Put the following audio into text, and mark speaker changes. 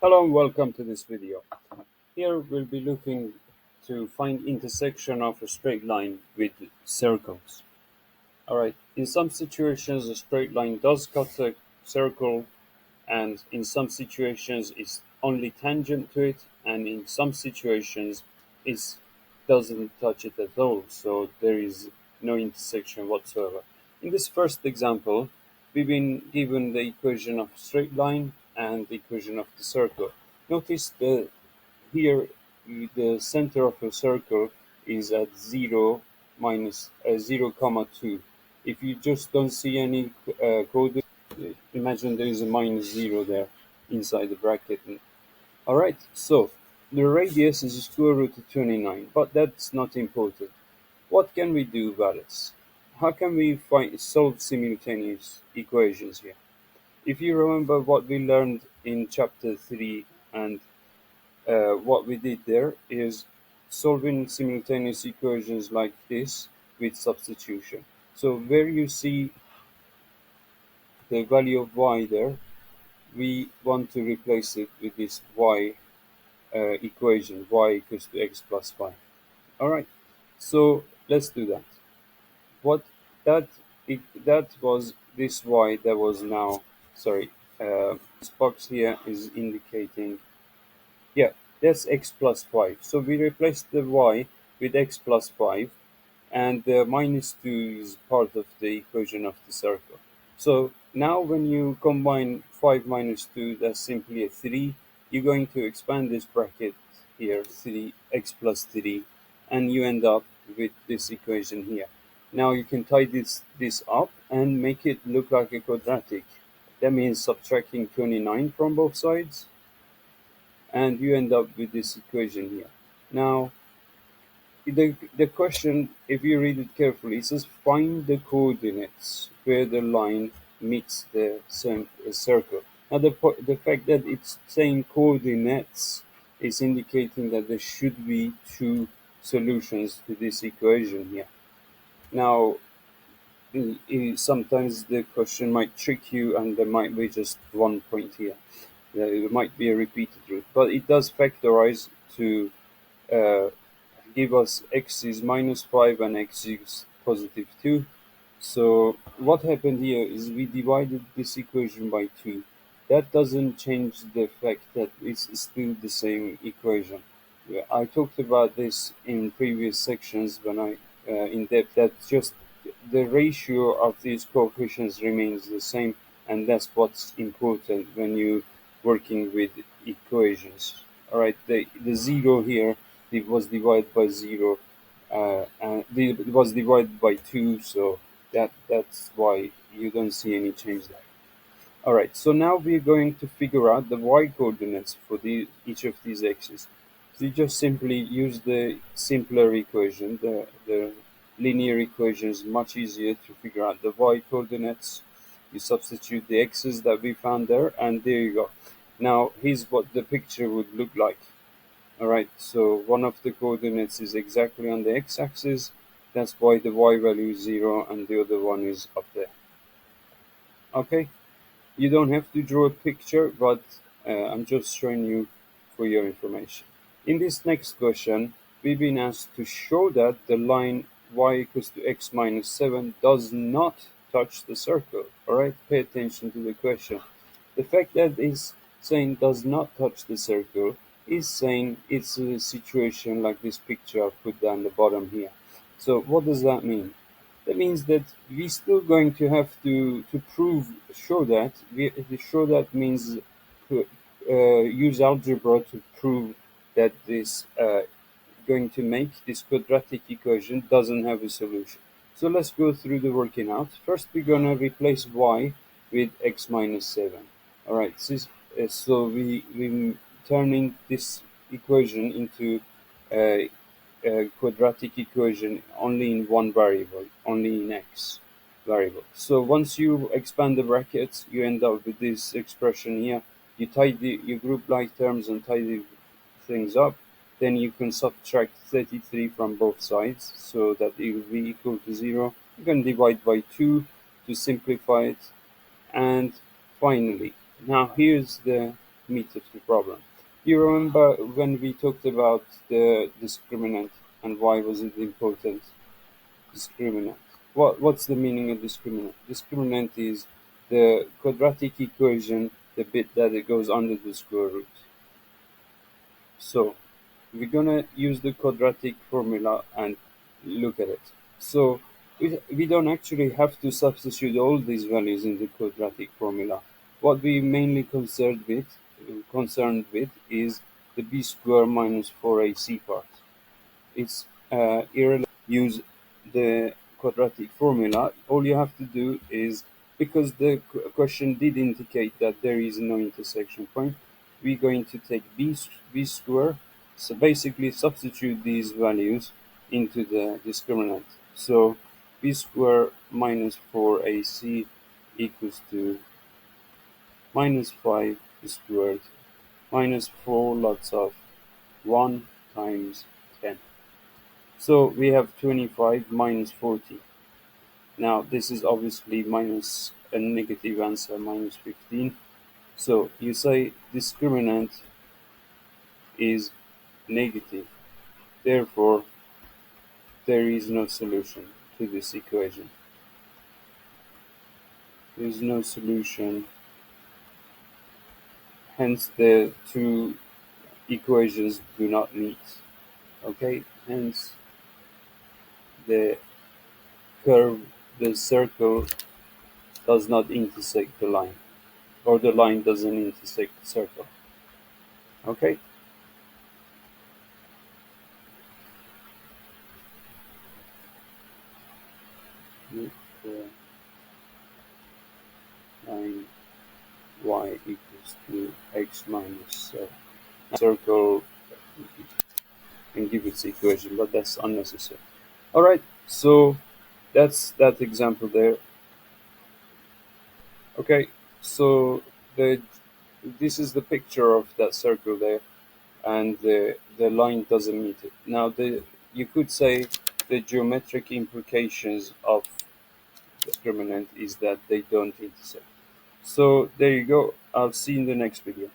Speaker 1: Hello and welcome to this video. Here we'll be looking to find intersection of a straight line with circles. Alright, in some situations a straight line does cut a circle, and in some situations it's only tangent to it, and in some situations it doesn't touch it at all, so there is no intersection whatsoever. In this first example, we've been given the equation of a straight line and the equation of the circle. Notice that here the center of a circle is at 0 minus 0 comma 2. If you just don't see any code, imagine there is a minus 0 there inside the bracket. Alright, so the radius is square root of 29, but that's not important. What can we do about it? How can we solve simultaneous equations here? If you remember what we learned in chapter 3, and what we did there is solving simultaneous equations like this with substitution. So where you see the value of y there, we want to replace it with this y equation, y equals to x plus 5. Alright, so let's do that. What that that was this y that was now, sorry, this box here is indicating, yeah, that's x plus 5. So we replace the y with x plus 5, and the minus 2 is part of the equation of the circle. So now when you combine 5 minus 2, that's simply a 3. You're going to expand this bracket here, 3x plus 3, and you end up with this equation here. Now you can tie this up and make it look like a quadratic. That means subtracting 29 from both sides, and you end up with this equation here. Now, the question, if you read it carefully, it says find the coordinates where the line meets the circle. Now, the fact that it's saying coordinates is indicating that there should be two solutions to this equation here. Now, sometimes the question might trick you, and there might be just one point here. It might be a repeated root, but it does factorize to uh, give us x is minus 5 and x is positive 2. So what happened here is we divided this equation by 2. That doesn't change the fact that it's still the same equation. Yeah, I talked about this in previous sections when I in depth, that just the ratio of these coefficients remains the same, and that's what's important when you working with equations. All right, the 0 here, it was divided by 0, and it was divided by 2, so that's why you don't see any change there. All right, so now we're going to figure out the y coordinates for each of these x's. So you just simply use the simpler equation. The linear equation is much easier to figure out the y coordinates. You substitute the x's that we found there, and there you go. Now here's what the picture would look like. All right, so one of the coordinates is exactly on the x-axis. That's why the y value is 0, and the other one is up there. Okay. You don't have to draw a picture, but I'm just showing you for your information. In this next question, we've been asked to show that the line y equals to x minus 7 does not touch the circle. Alright, pay attention to the question. The fact that it's saying does not touch the circle is saying it's a situation like this picture I've put down the bottom here. So what does that mean? That means that we're still going to have to show that. Show that means use algebra to prove that this going to make this quadratic equation doesn't have a solution. So let's go through the working out. First, we're going to replace y with x minus 7. All right, so we turning this equation into a quadratic equation only in one variable, only in x variable. So once you expand the brackets, you end up with this expression here. You group like terms and tidy things up. Then you can subtract 33 from both sides so that it will be equal to 0. You can divide by 2 to simplify it. And finally, now here's the meet the problem. You remember when we talked about the discriminant and why was it important? Discriminant. What's the meaning of discriminant? Discriminant is the quadratic equation, the bit that it goes under the square root. So we're gonna use the quadratic formula and look at it. So we don't actually have to substitute all these values in the quadratic formula. What we mainly concerned with is the b square minus 4ac part. It's irrelevant. Use the quadratic formula. All you have to do is, because the question did indicate that there is no intersection point, we're going to take b square. So basically substitute these values into the discriminant. So b square minus 4ac equals to minus 5 squared minus 4 lots of 1 times 10. So we have 25 minus 40. Now this is obviously minus a negative answer, minus 15. So you say discriminant is negative. Therefore, there is no solution to this equation. There is no solution. Hence, the two equations do not meet. Okay, hence the curve, the circle does not intersect the line, or the line doesn't intersect the circle. Okay, if line y equals to x minus circle and give its equation, but that's unnecessary. All right, so that's that example there. Okay, so the this is the picture of that circle there, and the line doesn't meet it. Now the you could say the geometric implications of discriminant is that they don't intersect. So there you go. I'll see you in the next video.